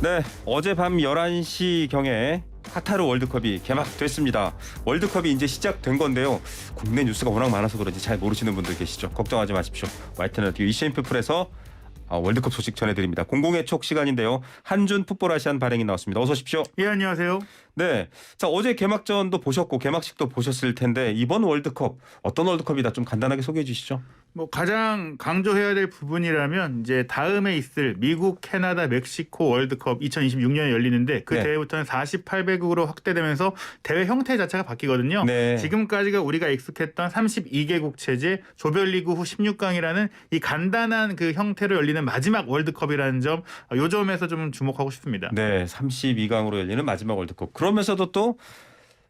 네, 어젯밤 11시경에 카타르 월드컵이 개막됐습니다. 월드컵이 이제 시작된 건데요. 국내 뉴스가 워낙 많아서 그런지 잘 모르시는 분들 계시죠. 걱정하지 마십시오. YTN 라디오 이시앤프풀에서 월드컵 소식 전해드립니다. 공공의 촉 시간인데요. 한준 풋볼 아시안 발행이 나왔습니다. 어서 오십시오. 예, 안녕하세요. 네, 자 어제 개막전도 보셨고 개막식도 보셨을 텐데 이번 월드컵 어떤 월드컵이다 좀 간단하게 소개해 주시죠. 가장 강조해야 될 부분이라면 이제 다음에 있을 미국, 캐나다, 멕시코 월드컵 2026년에 열리는데 그 네. 대회부터는 48개국으로 확대되면서 대회 형태 자체가 바뀌거든요. 네. 지금까지가 우리가 익숙했던 32개국 체제 조별리그 후 16강이라는 이 간단한 그 형태로 열리는 마지막 월드컵이라는 점, 요 점에서 좀 주목하고 싶습니다. 네, 32강으로 열리는 마지막 월드컵. 그러면서도 또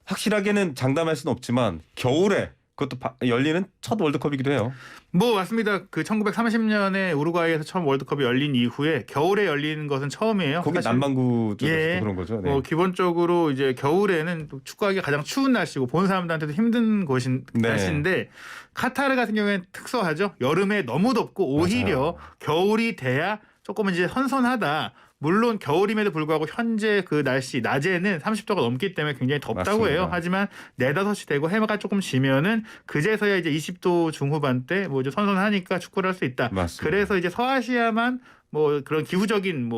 확실하게는 장담할 수는 없지만 겨울에 그것도 열리는 첫 월드컵이기도 해요. 맞습니다. 그 1930년에 우루과이에서 처음 월드컵이 열린 이후에 겨울에 열리는 것은 처음이에요. 거기 사실. 남반구 쪽에서 예. 그런 거죠. 네. 기본적으로 이제 겨울에는 축구하기가 가장 추운 날씨고 본 사람들한테도 힘든 네. 날씨인데 카타르 같은 경우에는 특수하죠. 여름에 너무 덥고 오히려 맞아요. 겨울이 돼야 조금 이제 선선하다. 물론 겨울임에도 불구하고 현재 그 날씨 낮에는 30도가 넘기 때문에 굉장히 덥다고 맞습니다. 해요. 하지만 4, 5시 되고 해가 조금 지면은 그제서야 이제 20도 중후반대 이제 선선하니까 축구를 할 수 있다. 맞습니다. 그래서 이제 서아시아만 그런 기후적인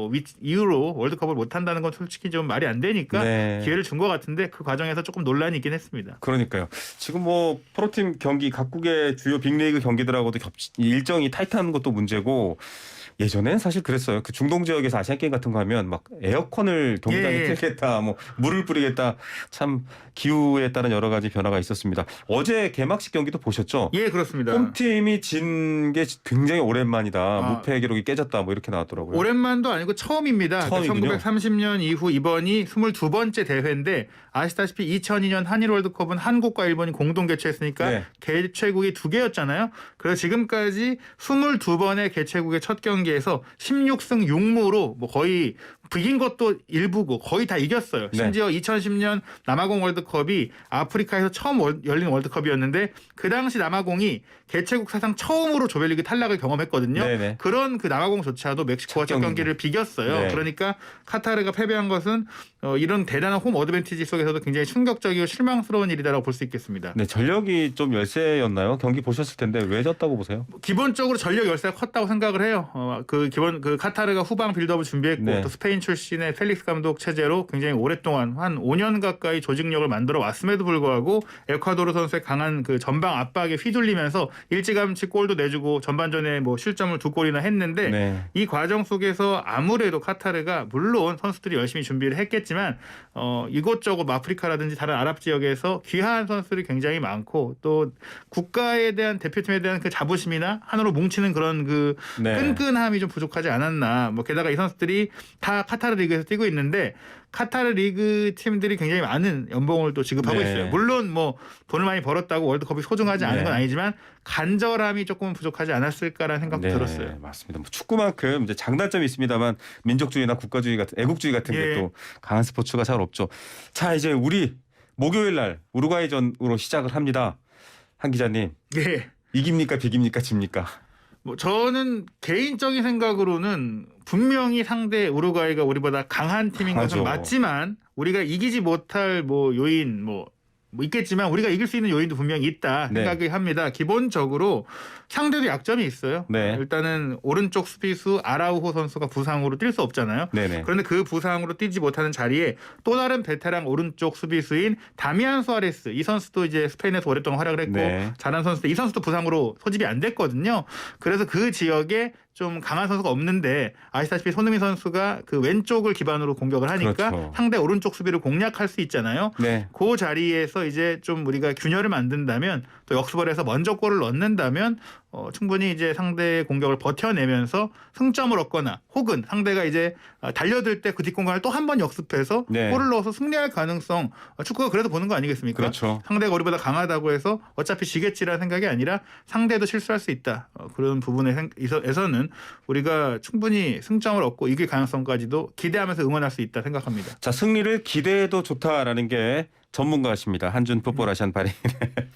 이유로 월드컵을 못 한다는 건 솔직히 좀 말이 안 되니까 네. 기회를 준 것 같은데 그 과정에서 조금 논란이 있긴 했습니다. 그러니까요. 지금 프로팀 경기 각국의 주요 빅리그 경기들하고도 일정이 타이트한 것도 문제고 예전엔 사실 그랬어요. 그 중동 지역에서 아시안 게임 같은 거 하면 막 에어컨을 경기장에 예. 틀겠다, 물을 뿌리겠다. 참 기후에 따른 여러 가지 변화가 있었습니다. 어제 개막식 경기도 보셨죠? 예, 그렇습니다. 홈팀이 진 게 굉장히 오랜만이다. 무패 기록이 깨졌다. 이렇게 나왔더라고요. 오랜만도 아니고 처음입니다. 처음이군요. 1930년 이후 이번이 22번째 대회인데 아시다시피 2002년 한일 월드컵은 한국과 일본이 공동 개최했으니까 네. 개최국이 2개였잖아요. 그래서 지금까지 22번의 개최국의 첫 경기에서 16승 6무로 거의 이긴 것도 일부고 거의 다 이겼어요. 네. 심지어 2010년 남아공 월드컵이 아프리카에서 처음 열린 월드컵이었는데 그 당시 남아공이 개최국 사상 처음으로 조별리그 탈락을 경험했거든요. 네네. 그런 그 남아공조차도 멕시코와 첫 경기를 비겼어요. 네. 그러니까 카타르가 패배한 것은 이런 대단한 홈 어드밴티지 속에서도 굉장히 충격적이고 실망스러운 일이다라고 볼 수 있겠습니다. 네, 전력이 좀 열세였나요? 경기 보셨을 텐데 왜 졌다고 보세요? 기본적으로 전력 열세가 컸다고 생각을 해요. 그 카타르가 후방 빌드업을 준비했고 네. 또 스페인 출신의 펠릭스 감독 체제로 굉장히 오랫동안 한 5년 가까이 조직력을 만들어 왔음에도 불구하고 에콰도르 선수의 강한 그 전방 압박에 휘둘리면서 일찌감치 골도 내주고 전반전에 실점을 2골이나 했는데 네. 이 과정 속에서 아무래도 카타르가 물론 선수들이 열심히 준비를 했겠지만 이곳저곳 아프리카라든지 다른 아랍 지역에서 귀한 선수들이 굉장히 많고 또 국가에 대한 대표팀에 대한 그 자부심이나 하나로 뭉치는 그런 그 네. 끈끈함이 좀 부족하지 않았나. 게다가 이 선수들이 다 카타르 리그에서 뛰고 있는데 카타르 리그 팀들이 굉장히 많은 연봉을 또 지급하고 네. 있어요. 물론 돈을 많이 벌었다고 월드컵이 소중하지 않은 네. 건 아니지만 간절함이 조금 부족하지 않았을까라는 생각도 네, 들었어요. 맞습니다. 축구만큼 이제 장단점이 있습니다만 민족주의나 국가주의 같은 애국주의 같은 게 예. 또 강한 스포츠가 잘 없죠. 자, 이제 우리 목요일 날 우루과이전으로 시작을 합니다. 한 기자님, 예. 이깁니까 비깁니까 집니까? 저는 개인적인 생각으로는 분명히 상대 우루과이가 우리보다 강한 팀인 것은 강하죠. 맞지만 우리가 이기지 못할 요인 있겠지만 우리가 이길 수 있는 요인도 분명히 있다 네. 생각이 합니다. 기본적으로 상대도 약점이 있어요. 네. 일단은 오른쪽 수비수 아라우호 선수가 부상으로 뛸 수 없잖아요. 네네. 그런데 그 부상으로 뛰지 못하는 자리에 또 다른 베테랑 오른쪽 수비수인 다미안 수아레스, 이 선수도 이제 스페인에서 오랫동안 활약을 했고 네. 잘한 선수인데 이 선수도 부상으로 소집이 안 됐거든요. 그래서 그 지역에 좀 강한 선수가 없는데 아시다시피 손흥민 선수가 그 왼쪽을 기반으로 공격을 하니까 그렇죠. 상대 오른쪽 수비를 공략할 수 있잖아요. 네. 그 자리에서 이제 좀 우리가 균열을 만든다면 또 역습을 해서 먼저 골을 넣는다면 충분히 이제 상대의 공격을 버텨내면서 승점을 얻거나 혹은 상대가 이제 달려들 때 그 뒷공간을 또 한 번 역습해서 네. 골을 넣어서 승리할 가능성, 축구가 그래도 보는 거 아니겠습니까? 그렇죠. 상대가 우리보다 강하다고 해서 어차피 지겠지라는 생각이 아니라 상대도 실수할 수 있다. 그런 부분에서는 우리가 충분히 승점을 얻고 이길 가능성까지도 기대하면서 응원할 수 있다 생각합니다. 자, 승리를 기대해도 좋다라는 게 전문가십니다. 한준 풋볼 아시안 발행.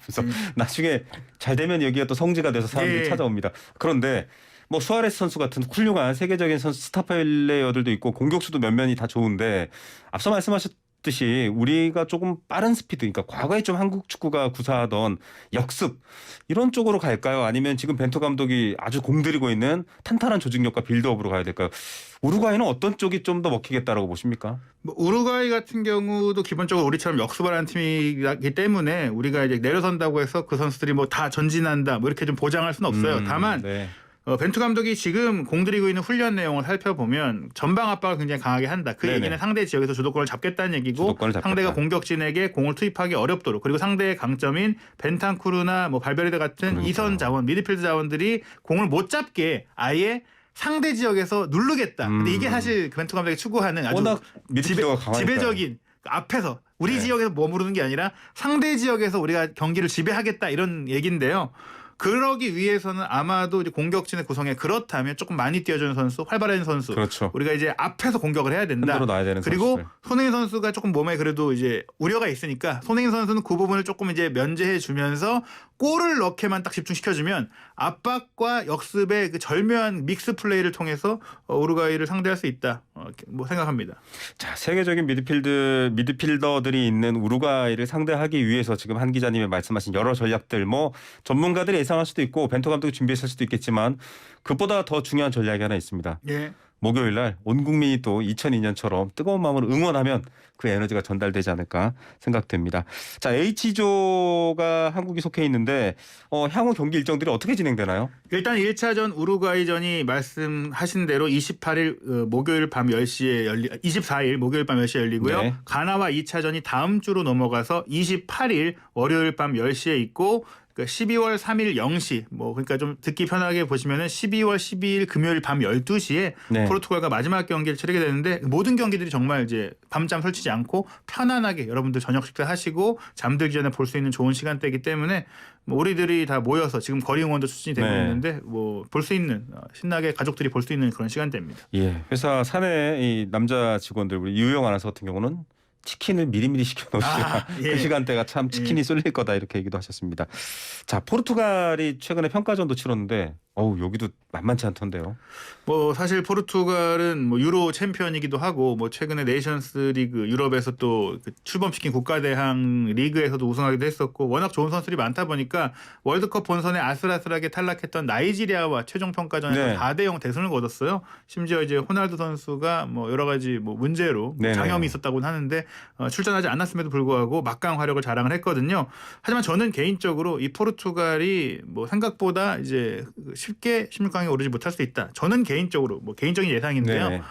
그래서 나중에 잘 되면 여기가 또 성지가 돼서 사람들이 예. 찾아옵니다. 그런데 뭐 수아레스 선수 같은 훌륭한 세계적인 선수 스타 플레이어들도 있고 공격수도 면면이 다 좋은데 앞서 말씀하셨듯이 우리가 조금 빠른 스피드, 그러니까 과거에 좀 한국 축구가 구사하던 역습 이런 쪽으로 갈까요? 아니면 지금 벤투 감독이 아주 공들이고 있는 탄탄한 조직력과 빌드업으로 가야 될까요? 우루과이는 어떤 쪽이 좀 더 먹히겠다라고 보십니까? 뭐 우루과이 같은 경우도 기본적으로 우리처럼 역습을 하는 팀이기 때문에 우리가 이제 내려선다고 해서 그 선수들이 뭐 다 전진한다 뭐 이렇게 좀 보장할 수는 없어요. 다만 네. 벤투 감독이 지금 공들이고 있는 훈련 내용을 살펴보면 전방 압박을 굉장히 강하게 한다. 그 네네. 얘기는 상대 지역에서 주도권을 잡겠다는 얘기고 주도권을 잡겠다. 상대가 공격진에게 공을 투입하기 어렵도록 그리고 상대의 강점인 벤탄쿠르나 뭐 발베르데 같은 그러니까요. 이선 자원, 미드필드 자원들이 공을 못 잡게 아예 상대 지역에서 누르겠다. 근데 이게 사실 벤투 감독이 추구하는 아주 워낙 미드필더가 강하니까. 지배적인 앞에서 우리 네. 지역에서 머무르는 게 아니라 상대 지역에서 우리가 경기를 지배하겠다 이런 얘기인데요. 그러기 위해서는 아마도 이제 공격진의 구성에 그렇다면 조금 많이 뛰어주는 선수, 활발한 선수, 그렇죠. 우리가 이제 앞에서 공격을 해야 된다. 흔들어 놔야 되는 그리고 선수들. 손흥민 선수가 조금 몸에 그래도 이제 우려가 있으니까 손흥민 선수는 그 부분을 조금 이제 면제해 주면서 골을 넣게만 딱 집중시켜주면 압박과 역습의 그 절묘한 믹스 플레이를 통해서 우루과이를 상대할 수 있다. 뭐 생각합니다. 자, 세계적인 미드필더들이 있는 우루과이를 상대하기 위해서 지금 한 기자님이 말씀하신 여러 전략들 뭐 전문가들이 예상할 수도 있고 벤투 감독이 준비했을 수도 있겠지만 그보다 더 중요한 전략이 하나 있습니다. 예. 목요일 날 온 국민이 또 2002년처럼 뜨거운 마음으로 응원하면 그 에너지가 전달되지 않을까 생각됩니다. 자, H조가 한국이 속해 있는데 향후 경기 일정들이 어떻게 진행되나요? 일단 1차전 우루과이전이 말씀하신 대로 28일 목요일 밤 10시에 24일 목요일 밤 10시에 열리고요. 네. 가나와 2차전이 다음 주로 넘어가서 28일 월요일 밤 10시에 있고 12월 3일 0시 뭐 그러니까 좀 듣기 편하게 보시면은 12월 12일 금요일 밤 12시에 네. 포르투갈과 마지막 경기를 치르게 되는데 모든 경기들이 정말 이제 밤잠 설치지 않고 편안하게 여러분들 저녁 식사하시고 잠들기 전에 볼 수 있는 좋은 시간대이기 때문에 뭐 우리들이 다 모여서 지금 거리 응원도 추진이 되고 네. 있는데 뭐 볼 수 있는 신나게 가족들이 볼 수 있는 그런 시간대입니다. 예, 회사 사내 이 남자 직원들 우리 유영 아나운서 같은 경우는 치킨을 미리미리 시켜놓으시라 예. 그 시간대가 참 치킨이 쏠릴 거다 이렇게 얘기도 하셨습니다. 자, 포르투갈이 최근에 평가전도 치렀는데 여기도 만만치 않던데요. 뭐 사실 포르투갈은 뭐 유로 챔피언이기도 하고 뭐 최근에 네이션스 리그 유럽에서 또 그 출범시킨 국가대항 리그에서도 우승하기도 했었고 워낙 좋은 선수들이 많다 보니까 월드컵 본선에 아슬아슬하게 탈락했던 나이지리아와 최종 평가전에서 네. 4대0 대승을 거뒀어요. 심지어 이제 호날두 선수가 뭐 여러 가지 뭐 문제로 네네. 장염이 있었다고는 하는데 출전하지 않았음에도 불구하고 막강 화력을 자랑을 했거든요. 하지만 저는 개인적으로 이 포르투갈이 뭐 생각보다 이제 쉽게 16강에 오르지 못할 수 있다. 저는 개인적으로 뭐 개인적인 예상인데요. 네.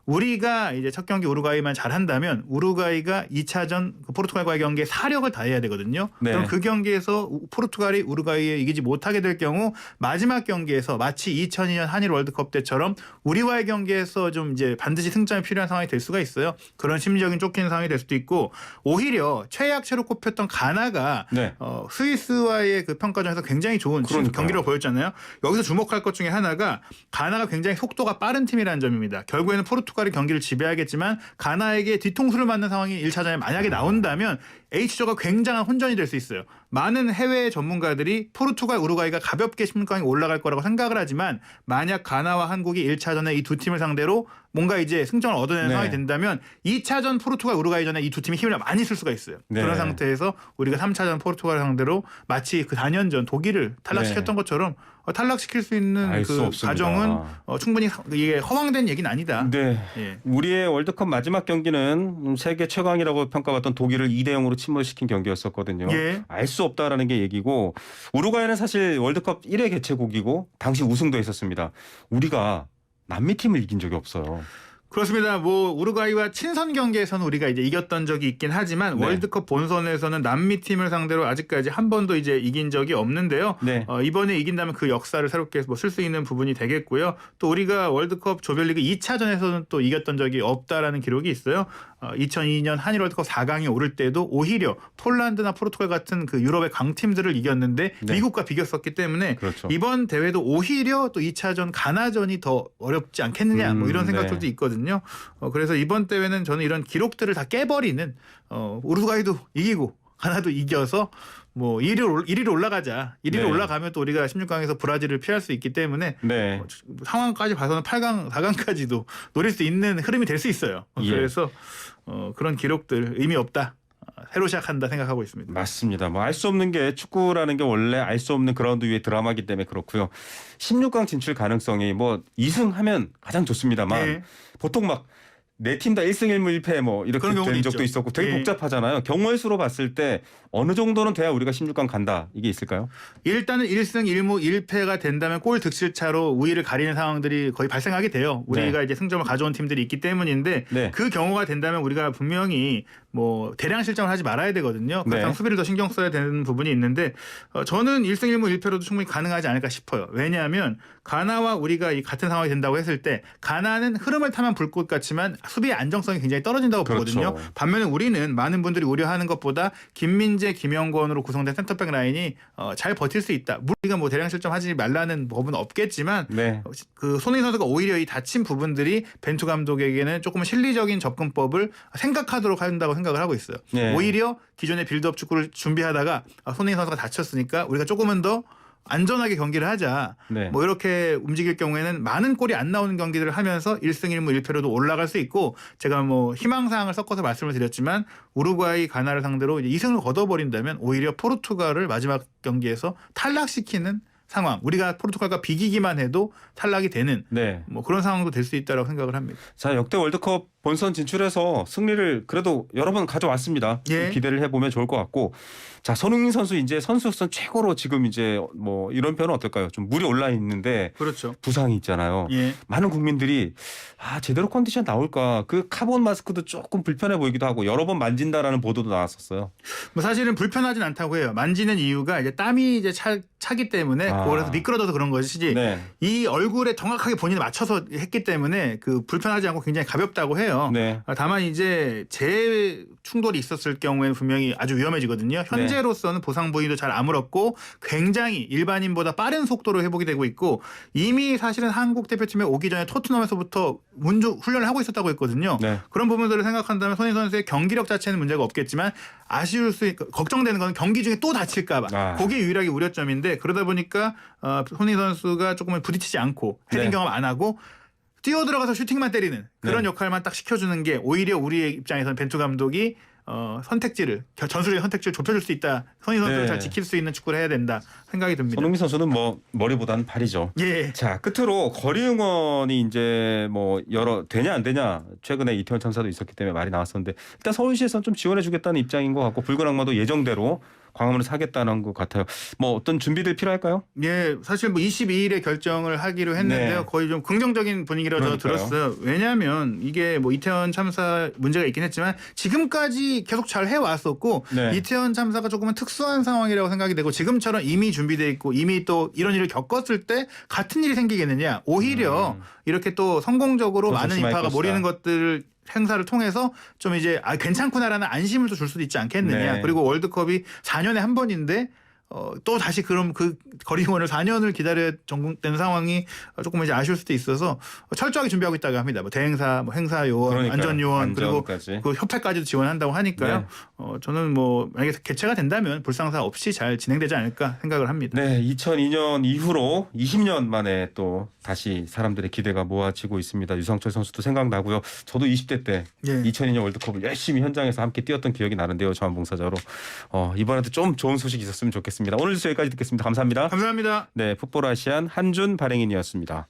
우리가 이제 첫 경기 우루과이만 잘한다면 우루과이가 2차전 그 포르투갈과의 경기에 사력을 다해야 되거든요. 네. 그럼 그 경기에서 포르투갈이 우루과이에 이기지 못하게 될 경우 마지막 경기에서 마치 2002년 한일 월드컵 때처럼 우리와의 경기에서 좀 이제 반드시 승점이 필요한 상황이 될 수가 있어요. 그런 심리적인 쫓기는 상황이 될 수도 있고 오히려 최약체로 꼽혔던 가나가 네. 스위스와의 그 평가전에서 굉장히 좋은 그러니까요. 경기를 보였잖아요. 여기서 주목할 것 중에 하나가 가나가 굉장히 속도가 빠른 팀이라는 점입니다. 결국에는 포르투갈이 경기를 지배하겠지만 가나에게 뒤통수를 맞는 상황이 1차전에 만약에 나온다면 H조가 굉장한 혼전이 될 수 있어요. 많은 해외 전문가들이 포르투갈, 우루과이가 가볍게 16강에 올라갈 거라고 생각을 하지만 만약 가나와 한국이 1차전에 이 두 팀을 상대로 뭔가 이제 승점을 얻어내는 네. 상황이 된다면 2차전 포르투갈, 우루과이전에 이 두 팀이 힘을 많이 쓸 수가 있어요. 네. 그런 상태에서 우리가 3차전 포르투갈 상대로 마치 그 4년 전 독일을 탈락시켰던 것처럼 탈락시킬 수 있는 알 수 그 없습니다. 가정은 충분히 이게 허황된 얘기는 아니다. 네. 예. 우리의 월드컵 마지막 경기는 세계 최강이라고 평가받던 독일을 2대0으로 침몰시킨 경기였었거든요. 예. 알 수 없다라는 게 얘기고 우루과이는 사실 월드컵 1회 개최국이고 당시 우승도 했었습니다. 우리가 남미 팀을 이긴 적이 없어요. 그렇습니다. 뭐 우루과이와 친선 경기에서는 우리가 이제 이겼던 적이 있긴 하지만 네. 월드컵 본선에서는 남미 팀을 상대로 아직까지 한 번도 이제 이긴 적이 없는데요. 네. 이번에 이긴다면 그 역사를 새롭게 뭐 쓸 수 있는 부분이 되겠고요. 또 우리가 월드컵 조별리그 2차전에서는 또 이겼던 적이 없다라는 기록이 있어요. 2002년 한일 월드컵 4강에 오를 때도 오히려 폴란드나 포르투갈 같은 그 유럽의 강팀들을 이겼는데 네. 미국과 비겼었기 때문에 그렇죠. 이번 대회도 오히려 또 2차전 가나전이 더 어렵지 않겠느냐 뭐 이런 생각들도 네. 있거든요. 그래서 이번 대회는 저는 이런 기록들을 다 깨버리는 우루과이도 이기고 가나도 이겨서 뭐 1위로 올라가자. 1위로 네. 올라가면 또 우리가 16강에서 브라질을 피할 수 있기 때문에 네. 상황까지 봐서는 8강, 4강까지도 노릴 수 있는 흐름이 될 수 있어요. 예. 그래서 그런 기록들 의미 없다. 새로 시작한다 생각하고 있습니다. 맞습니다. 뭐 알 수 없는 게 축구라는 게 원래 알 수 없는 그라운드 위의 드라마이기 때문에 그렇고요. 16강 진출 가능성이 뭐 2승하면 가장 좋습니다만 네. 보통 막 네 팀 다 1승 1무 1패 뭐 이렇게 그런 경우도 된 적도 있죠. 있었고 되게 예. 복잡하잖아요. 경우의 수로 봤을 때 어느 정도는 돼야 우리가 16강 간다. 이게 있을까요? 일단은 1승 1무 1패가 된다면 골 득실차로 우위를 가리는 상황들이 거의 발생하게 돼요. 우리가 이제 승점을 가져온 팀들이 있기 때문인데 네. 그 경우가 된다면 우리가 분명히 뭐 대량 실점을 하지 말아야 되거든요. 그렇다면 네. 수비를 더 신경 써야 되는 부분이 있는데 저는 1승 1무 1패로도 충분히 가능하지 않을까 싶어요. 왜냐하면 가나와 우리가 이 같은 상황이 된다고 했을 때 가나는 흐름을 타면 불꽃 같지만 수비의 안정성이 굉장히 떨어진다고 그렇죠. 보거든요. 반면에 우리는 많은 분들이 우려하는 것보다 김민재, 김영권으로 구성된 센터백 라인이 잘 버틸 수 있다. 우리가 뭐 대량 실점하지 말라는 법은 없겠지만 네. 그 손흥민 선수가 오히려 이 다친 부분들이 벤투 감독에게는 조금 실리적인 접근법을 생각하도록 한다고 생각을 하고 있어요. 네. 오히려 기존의 빌드업 축구를 준비하다가 손흥민 선수가 다쳤으니까 우리가 조금은 더 안전하게 경기를 하자. 네. 뭐 이렇게 움직일 경우에는 많은 골이 안 나오는 경기들을 하면서 1승 1무 1패로도 올라갈 수 있고 제가 뭐 희망사항을 섞어서 말씀을 드렸지만 우루과이 가나를 상대로 이제 2승을 거둬버린다면 오히려 포르투갈을 마지막 경기에서 탈락시키는 상황. 우리가 포르투갈과 비기기만 해도 탈락이 되는 네. 뭐 그런 상황도 될 수 있다고 생각을 합니다. 자, 역대 월드컵 본선 진출해서 승리를 그래도 여러 번 가져왔습니다. 예. 기대를 해보면 좋을 것 같고, 자, 손흥민 선수 이제 선수로서 최고로 지금 이제 뭐 이런 표현은 어떨까요? 좀 물이 올라 있는데 그렇죠. 부상이 있잖아요. 예. 많은 국민들이 제대로 컨디션 나올까? 그 카본 마스크도 조금 불편해 보이기도 하고 여러 번 만진다라는 보도도 나왔었어요. 뭐 사실은 불편하진 않다고 해요. 만지는 이유가 이제 땀이 이제 차기 때문에 그래서 미끄러져서 그런 것이지. 네. 이 얼굴에 정확하게 본인을 맞춰서 했기 때문에 그 불편하지 않고 굉장히 가볍다고 해요. 네. 다만 이제 재충돌이 있었을 경우에는 분명히 아주 위험해지거든요. 현재로서는 보상 부위도 잘 아물었고 굉장히 일반인보다 빠른 속도로 회복이 되고 있고 이미 사실은 한국 대표팀에 오기 전에 토트넘에서부터 훈련을 하고 있었다고 했거든요. 네. 그런 부분들을 생각한다면 손흥민 선수의 경기력 자체는 문제가 없겠지만 걱정되는 건 경기 중에 또 다칠까 봐. 그게 유일하게 우려점인데 그러다 보니까 손흥민 선수가 조금 부딪히지 않고 헤딩 네. 경험 안 하고 뛰어 들어가서 슈팅만 때리는 그런 네. 역할만 딱 시켜주는 게 오히려 우리의 입장에서는 벤투 감독이 전술의 선택지를 좁혀줄 수 있다. 손흥민 선수를 네. 잘 지킬 수 있는 축구를 해야 된다 생각이 듭니다. 손흥민 선수는 뭐 머리보다는 발이죠. 예. 자, 끝으로 거리 응원이 이제 뭐 되냐 안 되냐 최근에 이태원 참사도 있었기 때문에 말이 나왔었는데 일단 서울시에서는 좀 지원해주겠다는 입장인 것 같고 붉은 악마도 예정대로 광화문을 사겠다는 것 같아요. 뭐 어떤 준비들 필요할까요? 예, 사실 뭐 22일에 결정을 하기로 했는데요. 네. 거의 좀 긍정적인 분위기라고 저도 그러니까요. 들었어요. 왜냐하면 이게 뭐 이태원 참사 문제가 있긴 했지만 지금까지 계속 잘 해왔었고 네. 이태원 참사가 조금은 특수한 상황이라고 생각이 되고 지금처럼 이미 준비돼 있고 이미 또 이런 일을 겪었을 때 같은 일이 생기겠느냐. 오히려 이렇게 또 성공적으로 좀 많은 조심할 인파가 것이다. 모리는 것들 행사를 통해서 좀 이제 괜찮구나라는 안심을 또 줄 수도 있지 않겠느냐. 네. 그리고 월드컵이 4년에 한 번인데 또 다시 그럼 그 거리 응원을 4년을 기다려야 전국된 상황이 조금 이제 아쉬울 수도 있어서 철저하게 준비하고 있다고 합니다. 뭐 대행사, 뭐 행사 요원, 그러니까요. 안전 요원 그리고 안전까지. 그 협회까지도 지원한다고 하니까요. 네. 저는 뭐 만약에 개최가 된다면 불상사 없이 잘 진행되지 않을까 생각을 합니다. 네, 2002년 이후로 20년 만에 또 다시 사람들의 기대가 모아지고 있습니다. 유상철 선수도 생각나고요. 저도 20대 때 예. 2002년 월드컵을 열심히 현장에서 함께 뛰었던 기억이 나는데요. 자원봉사자로. 이번에도 좀 좋은 소식 있었으면 좋겠습니다. 오늘 뉴스 여기까지 듣겠습니다. 감사합니다. 감사합니다. 네, 풋볼 아시안 한준 발행인이었습니다.